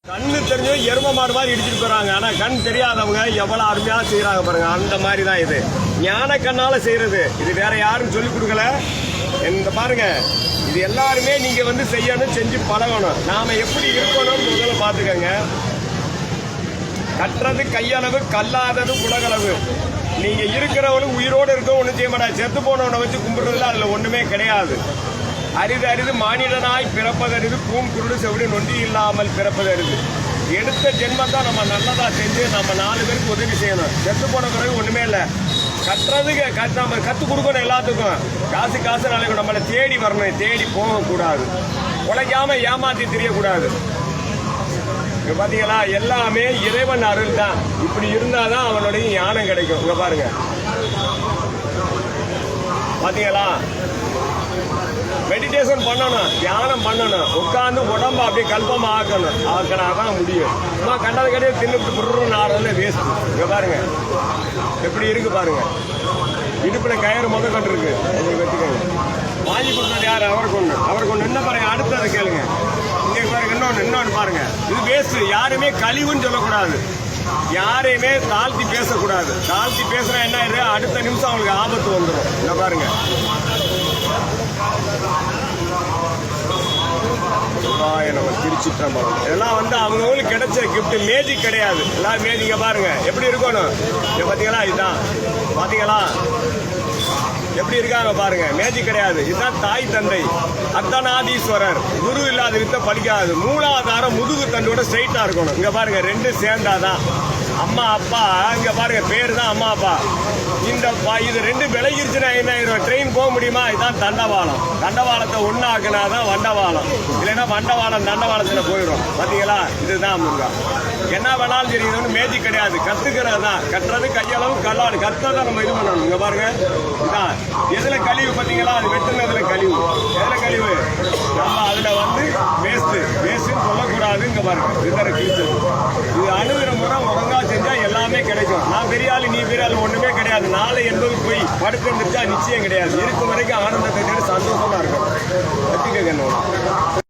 கண்ணு தெரிஞ்சவங்க எரும மாடு மாதிரி இடிச்சிட்டு போறாங்க. ஆனா கண் தெரியாதவங்க எவ்வளவு அருமையா செய்யறாங்க பாருங்க. அந்த மாதிரி தான் இது ஞான கண்ணால செய்யறது. இது வேற யாரும் சொல்லி கொடுக்கல. இந்த பாருங்க, இது எல்லாருமே நீங்க செய்யணும், செஞ்சு பழகணும். நாம எப்படி இருக்கணும்னு முதல்ல பாத்துக்கங்க. கட்டுறது கையளவு, கல்லாதது உலகளவு. நீங்க இருக்கிறவனும் உயிரோடு இருக்க ஒன்றும் செய்ய மாட்டாங்க. செத்து போனவனை வச்சு கும்பிடுறதுல அதுல ஒண்ணுமே கிடையாது. அரிது அரிது மானிடனாய் பிறப்பதறிது, பூங்குருடு செவிடு நொண்டி இல்லாமல் பிறப்பதறிது. எடுத்த ஜென்மத்தான் நம்ம நல்லதா செஞ்சு நம்ம 4 பேருக்கு உதவி செய்யணும். செத்து போன பிறகு ஒண்ணுமே இல்லை. கட்டுறதுக்கு நம்ம கற்றுக் கொடுக்கணும். எல்லாத்துக்கும் காசு நாளைக்கு நம்மளை தேடி வரணும், தேடி போகக்கூடாது. உழைக்காம ஏமாத்தி தெரியக்கூடாது. இங்க பாத்தீங்களா, எல்லாமே இறைவன் அருள் தான். இப்படி இருந்தாதான் அவனுடைய ஞானம் கிடைக்கும். இங்க பாருங்க, பாத்தீங்களா, மெடிடேஷன் பண்ணணும், தியானம் பண்ணணும், உட்காந்து உடம்பு அப்படியே கல்பமா ஆக்கினாதான் முடியும். சும்மா கண்டது கிடையாது தின்னு புருன்னு ஆடுறதுல வேஸ்ட். இங்க பாருங்க எப்படி இருக்கு பாருங்க. இடுப்புல கயிறு கண்டு இருக்கு. உங்களுக்கு வச்சுக்கோங்க. வாங்கி கொடுத்தது யாரு? அவருக்கு ஒண்ணு என்ன பாருங்க. அடுத்ததை கேளுங்க. இங்க பாருங்க, இன்னொன்னு பாருங்க. இது வேஸ்ட். யாருமே கழிவுன்னு சொல்லக்கூடாது. யாரையுமே தாழ்த்தி பேசக்கூடாது. தாழ்த்தி பேசுறா என்ன ஆயிரு, அடுத்த நிமிஷம் அவங்களுக்கு ஆபத்து வந்துடும். இங்க பாருங்க, நம்ம திருச்சிற்றம்பலம். இதெல்லாம் அவங்களுக்கு கிடைச்ச கிஃப்ட். மேஜிக் கிடையாது. எல்லாம் மேஜிக்க பாருங்க எப்படி இருக்கணும். பாத்தீங்களா, இதுதான் பாத்தீங்களா எப்படி இருக்காங்க பாருங்க. மேஜிக் கிடையாது. இதுதான் தாய் தந்தை அர்த்தநாதீஸ்வரர். குரு இல்லாத வித்த படிக்காது. மூலாதாரம் முதுகு தண்டோட ஸ்ட்ரைட்டா இருக்கணும். இங்க பாருங்க, 2 சேர்ந்தாதான் அம்மா அப்பா. இங்க பாருங்க, பேரு தான் அம்மா அப்பா. இது 2 விலகிருச்சுன்னா என்ன ஆயிரும்? ட்ரெயின் போக முடியுமா? இதுதான் தண்டவாளம். தண்டவாளத்தை ஒன்னாக்குனாதான் வண்டவாளம். இல்லைன்னா வண்டவாளம் தண்டவாளத்துல போயிடும். பாத்தீங்களா, இதுதான் முருகா. என்ன வேணாலும் சரி, இது மேஜிக் கிடையாது. கத்துக்கிறது தான். கட்டுறது கையளவு, கல்லாடு. கத்ததான் நம்ம இது பண்ணணும். இங்க பாருங்க, இதான் எதுல கழிவு பாத்தீங்களா, அது வெட்டுனதுல கழிவு. எதுல கழிவு? நம்ம அதுல வேஸ்ட்னு சொல்லக்கூடாது. இங்க பாருங்க, இது அணுகிற முறை ஒழுங்கா செஞ்சா எல்லாமே கிடைக்கும். நான் பெரிய ஆளு, நீ பெரிய ஆளு ஒண்ணுமே கிடையாது. நாளை என்பது போய் படுத்து நிச்சயம் கிடையாது. இருக்கும் வரைக்கும் ஆனந்தத்தை சந்தோஷமா இருக்கும்.